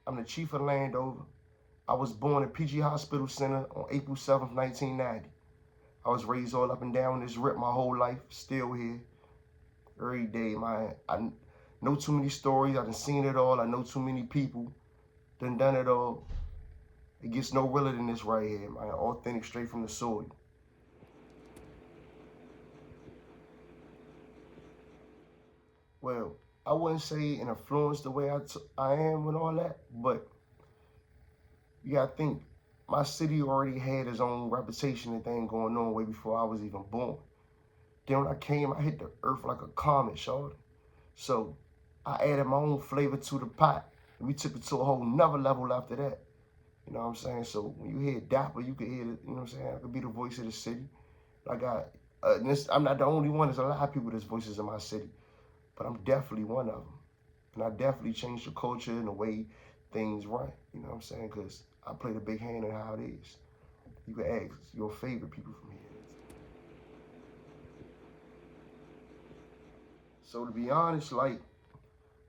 I'm the chief of Landover. I was born at PG Hospital Center on April 7th, 1990. I was raised all up and down this rip my whole life, still here, every day, man. I know too many stories, I done seen it all, I know too many people, done it all. It gets no realer than this right here, man. Authentic, straight from the soil. Well, I wouldn't say an influence the way I am and all that, but you gotta think, my city already had its own reputation and thing going on way before I was even born. Then when I came, I hit the earth like a comet, shorty. So I added my own flavor to the pot. We took it to a whole nother level after that. You know what I'm saying? So when you hear Dapper, you can hear, you know what I'm saying? I could be the voice of the city. I got, I'm not the only one. There's a lot of people that's voices in my city, but I'm definitely one of them. And I definitely changed the culture and the way things run. You know what I'm saying? Because I played a big hand in how it is. You can ask your favorite people from here. So to be honest, like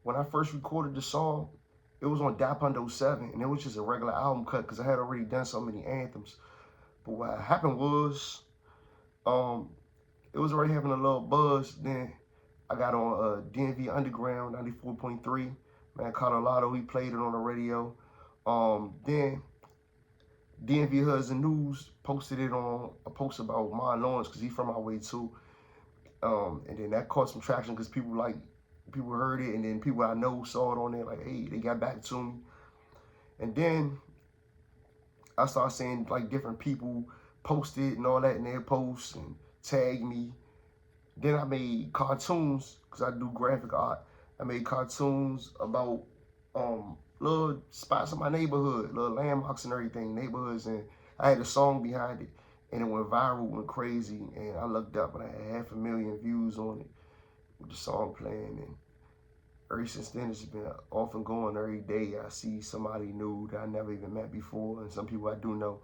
when I first recorded the song, it was on Dapondo 7, and it was just a regular album cut because I had already done so many anthems. But what happened was, um, it was already having a little buzz. Then I got on DMV Underground 94.3. Man, Colorado, he played it on the radio. Then DMV Hudson News posted it on a post about my Lawrence because he's from my way too. And then that caught some traction because people heard it, and then people I know saw it on there like, hey, they got back to me. And then I started seeing like different people post it and all that in their posts and tag me. Then I made cartoons because I do graphic art. I made cartoons about little spots in my neighborhood, little landmarks and everything, neighborhoods, and I had a song behind it, and it went viral, went crazy, and I looked up and I had 500,000 views on it with the song playing, and ever since then it's been off and going every day. I see somebody new that I never even met before, and some people I do know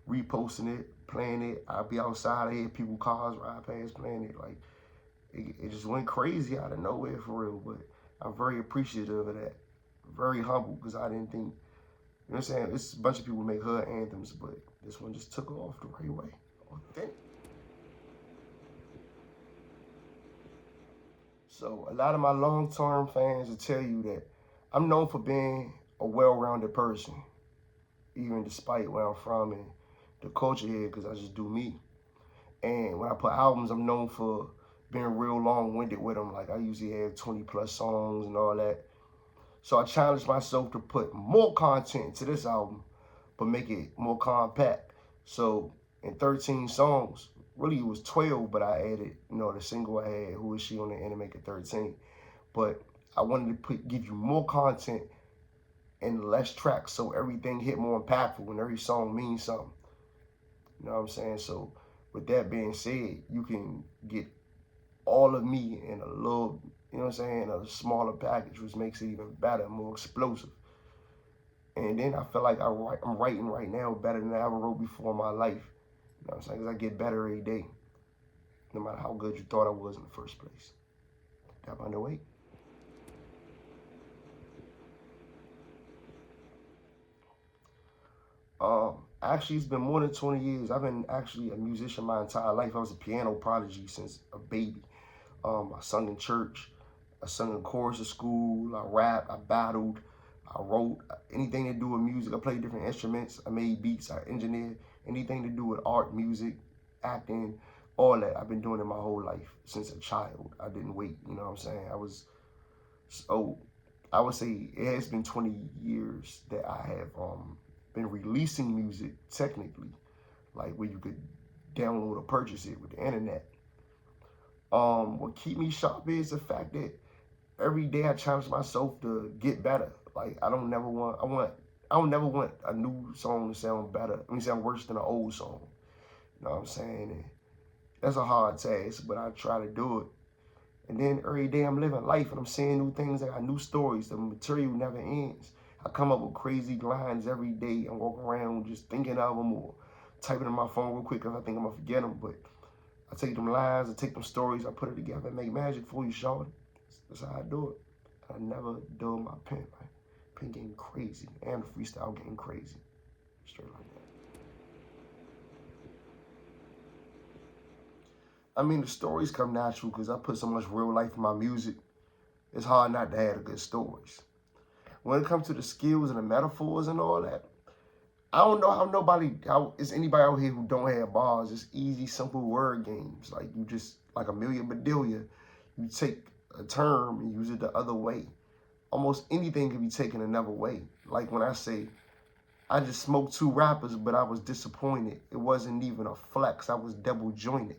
reposting it, playing it. I'll be outside, I hear people cars ride past playing it, like it just went crazy out of nowhere for real. But I'm very appreciative of that. Very humble because I didn't think, you know what I'm saying? It's a bunch of people make hood anthems, but this one just took off the right way. Authentic. So a lot of my long-term fans will tell you that I'm known for being a well-rounded person, even despite where I'm from and the culture here, because I just do me. And when I put albums, I'm known for being real long-winded with them. Like I usually have 20 plus songs and all that. So I challenged myself to put more content to this album, but make it more compact. So in 13 songs, really it was 12, but I added, the single I had, Who Is She, on the end to make it 13. But I wanted to give you more content and less tracks so everything hit more impactful and every song means something. You know what I'm saying? So with that being said, you can get all of me in a little, you know what I'm saying, a smaller package, which makes it even better, more explosive. And then I feel like I'm writing right now better than I ever wrote before in my life. You know what I'm saying? Because I get better every day, no matter how good you thought I was in the first place. That by the way. Actually, it's been more than 20 years. I've been actually a musician my entire life. I was a piano prodigy since a baby. I sung in church. I sung in chorus at school. I rapped. I battled. I wrote. Anything to do with music. I played different instruments. I made beats. I engineered. Anything to do with art, music, acting, all that. I've been doing it my whole life since a child. I didn't wait. You know what I'm saying? So I would say it has been 20 years that I have been releasing music technically, like where you could download or purchase it with the internet. What keep me sharp is the fact that every day I challenge myself to get better. Like I don't never want a new song to sound better. Sound worse than an old song. You know what I'm saying? And that's a hard task, but I try to do it. And then every day I'm living life and I'm seeing new things. I got new stories. The material never ends. I come up with crazy lines every day and walk around just thinking of them or typing in my phone real quick because I think I'm going to forget them. But I take them lines, I take them stories, I put it together and make magic for you, Sean. That's how I do it. I never dull my pen, man. pen game crazy and the freestyle game crazy. Straight like that. I mean, the stories come natural because I put so much real life in my music. It's hard not to have the good stories. When it comes to the skills and the metaphors and all that, I don't know how is anybody out here who don't have bars. It's easy, simple word games. Like you just, like Amelia Bedelia, you take a term and use it the other way. Almost anything can be taken another way. Like when I say, I just smoked 2 rappers, but I was disappointed. It wasn't even a flex. I was double jointed.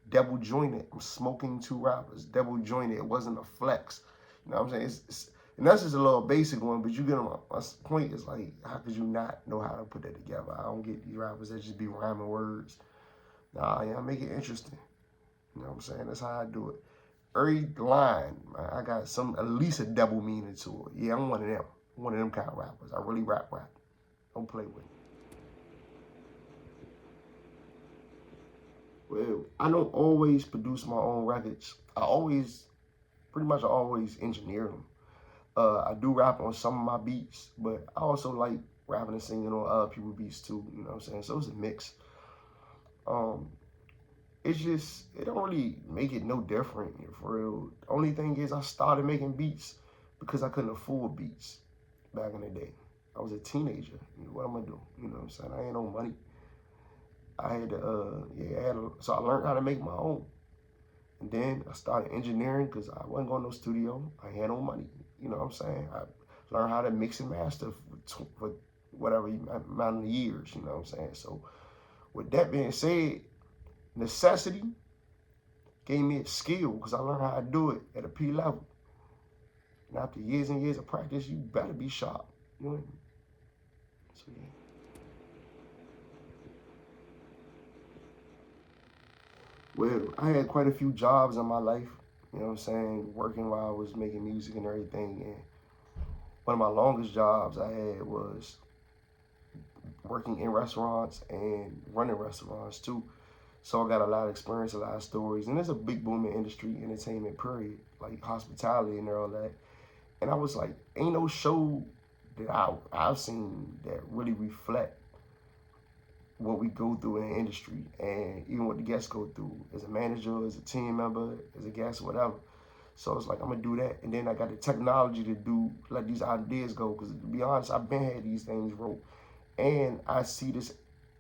Double jointed. I'm smoking 2 rappers. Double jointed. It wasn't a flex. You know what I'm saying? And that's just a little basic one, but you get my point is like, how could you not know how to put that together? I don't get these rappers that just be rhyming words. Nah, yeah, I make it interesting. You know what I'm saying? That's how I do it. Every line, I got at least a double meaning to it. Yeah, I'm one of them. One of them kind of rappers. I really rap. Don't play with it. Well, I don't always produce my own records. Pretty much always engineer them. I do rap on some of my beats, but I also like rapping and singing on other people's beats too, you know what I'm saying? So it's a mix. It don't really make it no different, for real. The only thing is I started making beats because I couldn't afford beats back in the day. I was a teenager. What am I do? You know what I'm saying? I ain't no money. I had to, so I learned how to make my own. And then I started engineering because I wasn't going to no studio. I had no money. You know what I'm saying? I learned how to mix and master for whatever amount of years, you know what I'm saying? So with that being said, necessity gave me a skill because I learned how to do it at a P level. And after years and years of practice, you better be sharp. You know what I mean? So yeah. Well, I had quite a few jobs in my life, you know what I'm saying, working while I was making music and everything. And one of my longest jobs I had was working in restaurants and running restaurants too. So I got a lot of experience, a lot of stories. And there's a big booming industry, entertainment, period, like hospitality and all that. And I was like, ain't no show that I've seen that really reflect what we go through in the industry and even what the guests go through as a manager, as a team member, as a guest, whatever. So it's like, I'm gonna do that. And then I got the technology to let these ideas go. Because to be honest, I've been had these things wrote. And I see this,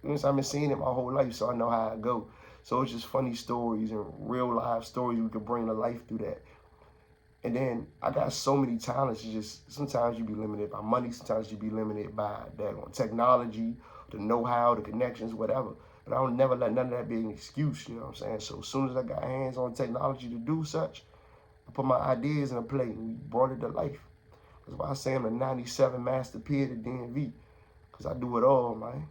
you know, I've been seeing it my whole life, so I know how I go. So it's just funny stories and real life stories we could bring to life through that. And then I got so many talents. It's just sometimes you be limited by money, sometimes you be limited by that technology, the know-how, the connections, whatever. But I don't never let none of that be an excuse, you know what I'm saying? So as soon as I got hands on technology to do such, I put my ideas in a play and we brought it to life. That's why I say I'm a 97 master P at the DMV. Because I do it all, man.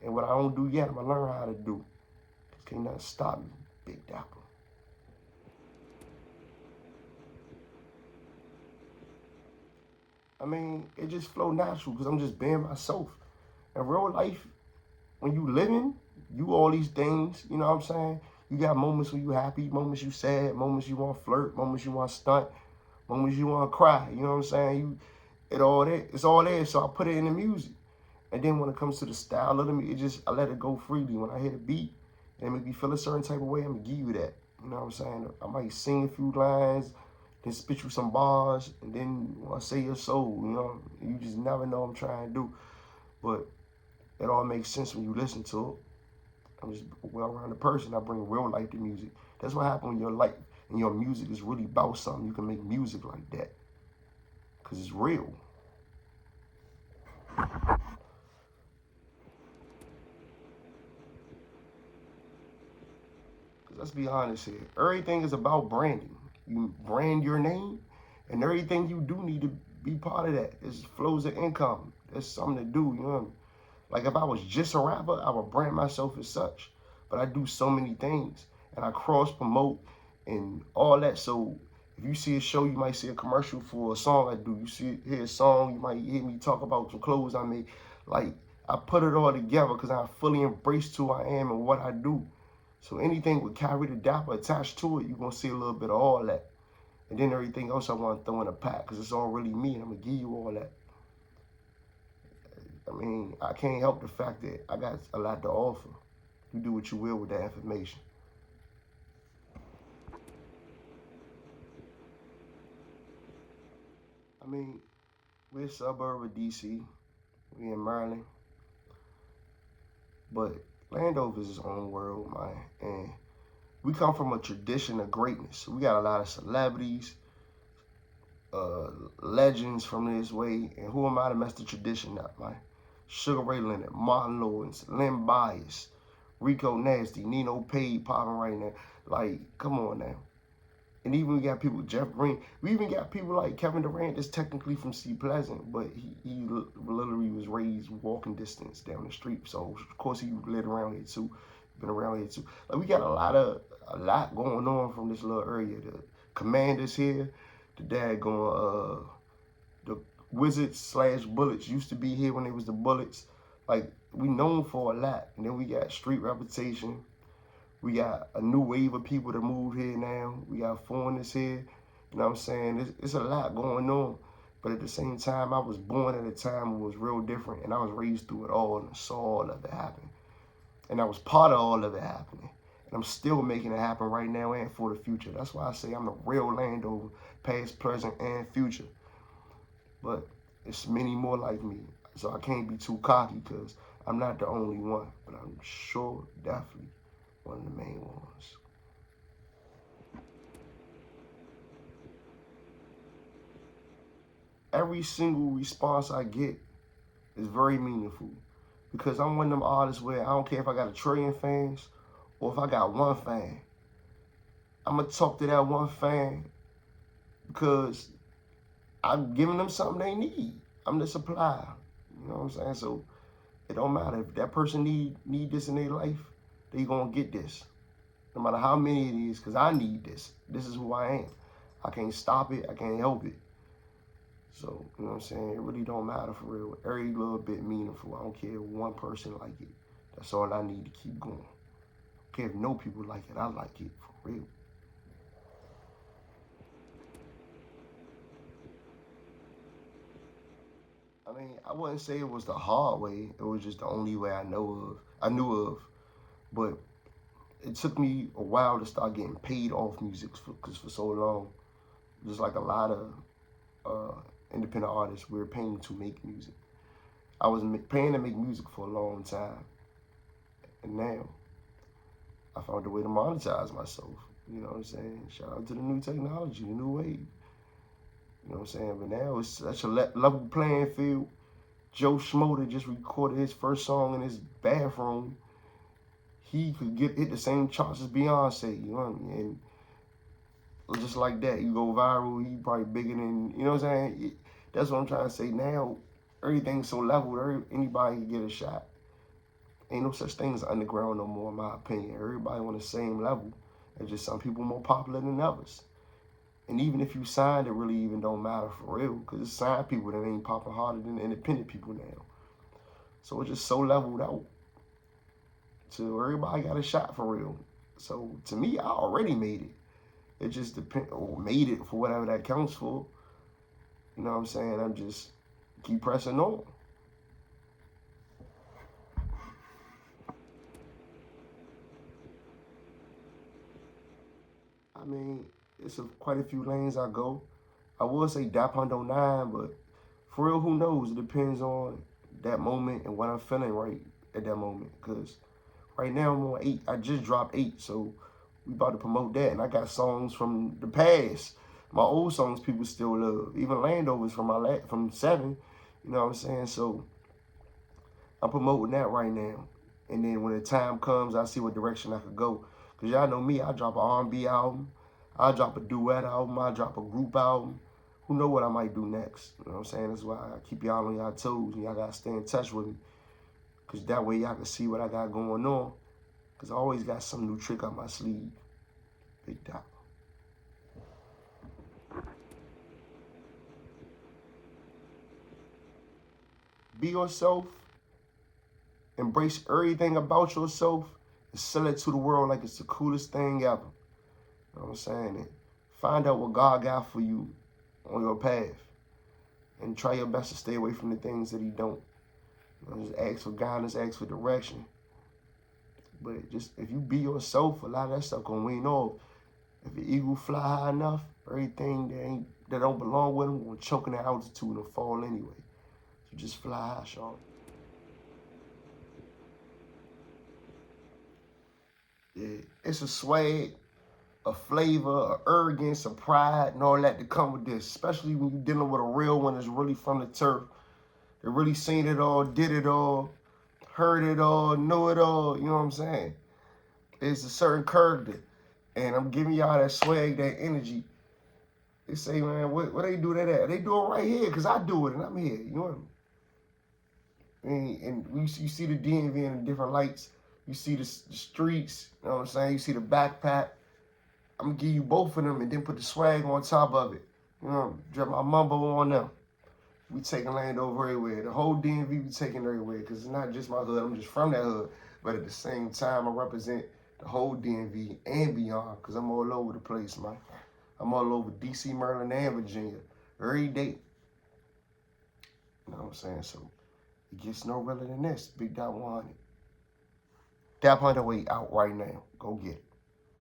And what I don't do yet, I'm going to learn how to do. Because can't nothing stop me, Big Dapper. I mean, it just flow natural because I'm just being myself. In real life, when you living, you all these things, you know what I'm saying? You got moments when you happy, moments you sad, moments you want to flirt, moments you want to stunt, moments you want to cry, you know what I'm saying? It's all there, so I put it in the music. And then when it comes to the style of the music, I let it go freely. When I hit a beat and it make me feel a certain type of way, I'm going to give you that. You know what I'm saying? I might sing a few lines, then spit you some bars, and then I say your soul, you know? You just never know what I'm trying to do. But it all makes sense when you listen to it. I'm just a well-rounded person. I bring real life to music. That's what happens when your life and your music is really about something. You can make music like that because it's real. Because let's be honest here. Everything is about branding. You brand your name, and everything you do need to be part of that. It flows of income. There's something to do, you know what I mean? Like if I was just a rapper, I would brand myself as such. But I do so many things, and I cross promote and all that. So if you see a show, you might see a commercial for a song I do. Hear a song, you might hear me talk about some clothes I made. Like I put it all together because I fully embrace who I am and what I do. So anything with Khyri The Dappa attached to it, you're gonna see a little bit of all that. And then everything else I want to throw in a pack because it's all really me, and I'm gonna give you all that. I mean, I can't help the fact that I got a lot to offer. You do what you will with that information. I mean, we're a suburb of DC. We in Maryland. But Landover is his own world, man. And we come from a tradition of greatness. We got a lot of celebrities, uh, legends from this way. And who am I to mess the tradition up, man? Sugar Ray Leonard, Martin Lawrence, Lynn Bias, Rico Nasty, Nino Payne popping right now. Like, come on now. And even we got people, Jeff Green. We even got people like Kevin Durant that's technically from Sea Pleasant, but he literally was raised walking distance down the street. So of course he lived around here too, been around here too. Like we got a lot going on from this little area. The Commanders here, the the Wizards slash Bullets used to be here when it was the Bullets. Like we known for a lot, and then we got street reputation. We got a new wave of people that moved here now. We got foreigners here. You know what I'm saying? It's a lot going on. But at the same time, I was born at a time when it was real different. And I was raised through it all and saw all of it happen. And I was part of all of it happening. And I'm still making it happen right now and for the future. That's why I say I'm the real Landover, past, present, and future. But it's many more like me. So I can't be too cocky because I'm not the only one. But I'm sure, definitely, one of the main ones. Every single response I get is very meaningful because I'm one of them artists where I don't care if I got a trillion fans or if I got one fan. I'm going to talk to that one fan because I'm giving them something they need. I'm the supplier. You know what I'm saying? So it don't matter. If that person need this in their life, they going to get this. No matter how many it is, because I need this. This is who I am. I can't stop it. I can't help it. So, you know what I'm saying? It really don't matter for real. Every little bit meaningful. I don't care if one person like it. That's all I need to keep going. I don't care if no people like it. I like it for real. I mean, I wouldn't say it was the hard way. It was just the only way I knew of. But it took me a while to start getting paid off music because for so long, just like a lot of uh, independent artists, we were paying to make music. I was paying to make music for a long time, and now I found a way to monetize myself. You know what I'm saying? Shout out to the new technology, the new wave. You know what I'm saying? But now it's such a level playing field. Joe Schmoder just recorded his first song in his bathroom. He could hit the same charts as Beyonce, you know what I mean? And just like that, you go viral, he probably bigger than, you know what I'm saying? That's what I'm trying to say. Now, everything's so leveled, anybody can get a shot. Ain't no such thing as underground no more, in my opinion. Everybody on the same level. It's just some people more popular than others. And even if you signed, it really even don't matter for real, because it's signed people that ain't popping harder than independent people now. So it's just so leveled out. So everybody got a shot for real. So to me, I already made it. It just depends, or made it for whatever that counts for. You know what I'm saying? I'm just keep pressing on. I mean, it's quite a few lanes I go. I would say Dapondo 9, but for real, who knows? It depends on that moment and what I'm feeling right at that moment. Because right now I'm on 8. I just dropped 8, so we about to promote that. And I got songs from the past. My old songs people still love. Even Landover's from 7. You know what I'm saying? So I'm promoting that right now. And then when the time comes, I see what direction I could go. Because y'all know me, I drop an R&B album. I drop a duet album. I drop a group album. Who know what I might do next? You know what I'm saying? That's why I keep y'all on y'all toes. And y'all got to stay in touch with me. Because that way y'all can see what I got going on. Because I always got some new trick up my sleeve. Big Dappa. Be yourself. Embrace everything about yourself. And sell it to the world like it's the coolest thing ever. You know what I'm saying? And find out what God got for you on your path. And try your best to stay away from the things that he don't. You know, just ask for guidance, ask for direction. But just if you be yourself, a lot of that stuff gonna wean off. If the eagle fly high enough, everything that don't belong with them gonna choke in the altitude and fall anyway. So just fly high, Sean. Yeah, it's a swag, a flavor, a arrogance, a pride, and all that to come with this. Especially when you're dealing with a real one that's really from the turf. They really seen it all, did it all, heard it all, knew it all. You know what I'm saying? It's a certain character. And I'm giving y'all that swag, that energy. They say, man, what they do that at? They do it right here because I do it and I'm here. You know what I mean? And you see the DMV in the different lights. You see the streets. You know what I'm saying? You see the backpack. I'm going to give you both of them and then put the swag on top of it. You know, drop my mumbo on them. We taking land over everywhere. The whole DMV we taking everywhere because it's not just my hood. I'm just from that hood. But at the same time, I represent the whole DMV and beyond because I'm all over the place, man. I'm all over D.C., Maryland, and Virginia every day. You know what I'm saying? So it gets no realer than this. Big Dot 100. Dap Underweight out right now. Go get it.